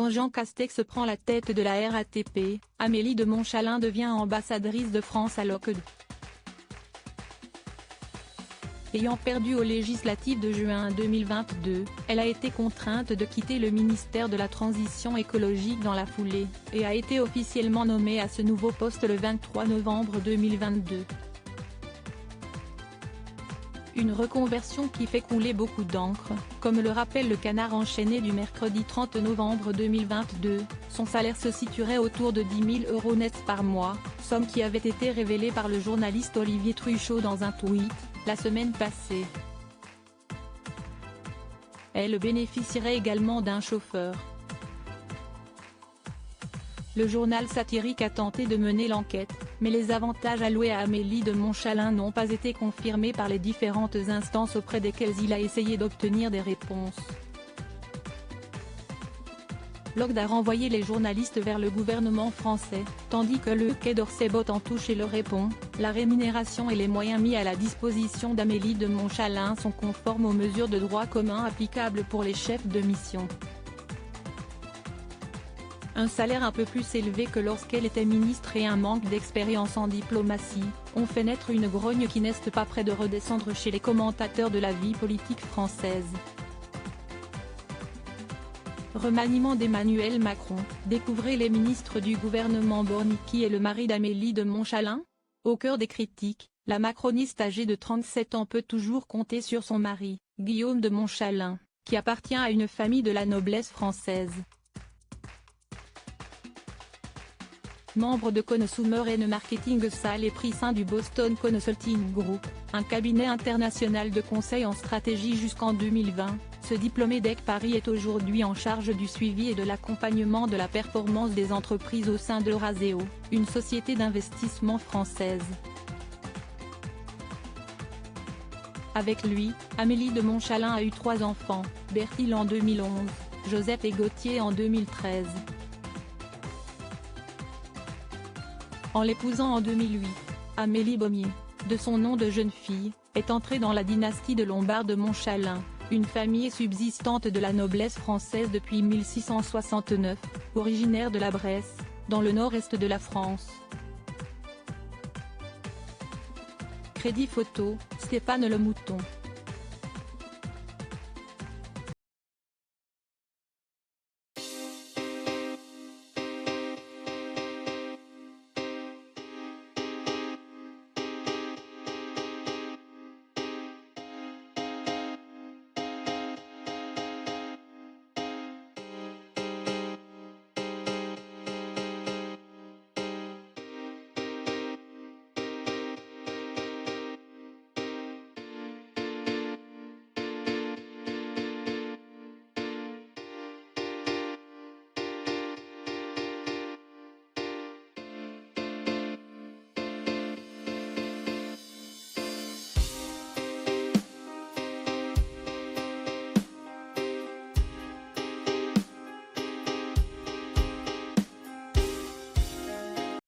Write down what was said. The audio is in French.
Quand Jean Castex prend la tête de la RATP, Amélie de Montchalin devient ambassadrice de France à l'OCDE. Ayant perdu aux législatives de juin 2022, elle a été contrainte de quitter le ministère de la Transition écologique dans la foulée, et a été officiellement nommée à ce nouveau poste le 23 novembre 2022. Une reconversion qui fait couler beaucoup d'encre, comme le rappelle le Canard enchaîné du mercredi 30 novembre 2022, son salaire se situerait autour de 10 000 € nets par mois, somme qui avait été révélée par le journaliste Olivier Truchot dans un tweet, la semaine passée. Elle bénéficierait également d'un chauffeur. Le journal satirique a tenté de mener l'enquête, mais les avantages alloués à Amélie de Montchalin n'ont pas été confirmés par les différentes instances auprès desquelles il a essayé d'obtenir des réponses. L'OCDE a renvoyé les journalistes vers le gouvernement français, tandis que le Quai d'Orsay botte en touche et leur répond, la rémunération et les moyens mis à la disposition d'Amélie de Montchalin sont conformes aux mesures de droit commun applicables pour les chefs de mission. Un salaire un peu plus élevé que lorsqu'elle était ministre et un manque d'expérience en diplomatie, ont fait naître une grogne qui n'est pas près de redescendre chez les commentateurs de la vie politique française. Remaniement d'Emmanuel Macron, découvrez les ministres du gouvernement Borny qui est le mari d'Amélie de Montchalin. Au cœur des critiques, la macroniste âgée de 37 ans peut toujours compter sur son mari, Guillaume de Montchalin, qui appartient à une famille de la noblesse française. Membre de Consumer and Marketing Sales et prix Saint du Boston Consulting Group, un cabinet international de conseil en stratégie jusqu'en 2020, ce diplômé d'EC Paris est aujourd'hui en charge du suivi et de l'accompagnement de la performance des entreprises au sein d'Eurazeo, une société d'investissement française. Avec lui, Amélie de Montchalin a eu 3 enfants, Berthilde en 2011, Joseph et Gauthier en 2013. En l'épousant en 2008, Amélie Beaumier, de son nom de jeune fille, est entrée dans la dynastie de Lombard de Montchalin, une famille subsistante de la noblesse française depuis 1669, originaire de la Bresse, dans le nord-est de la France. Crédit photo, Stéphane Le Mouton.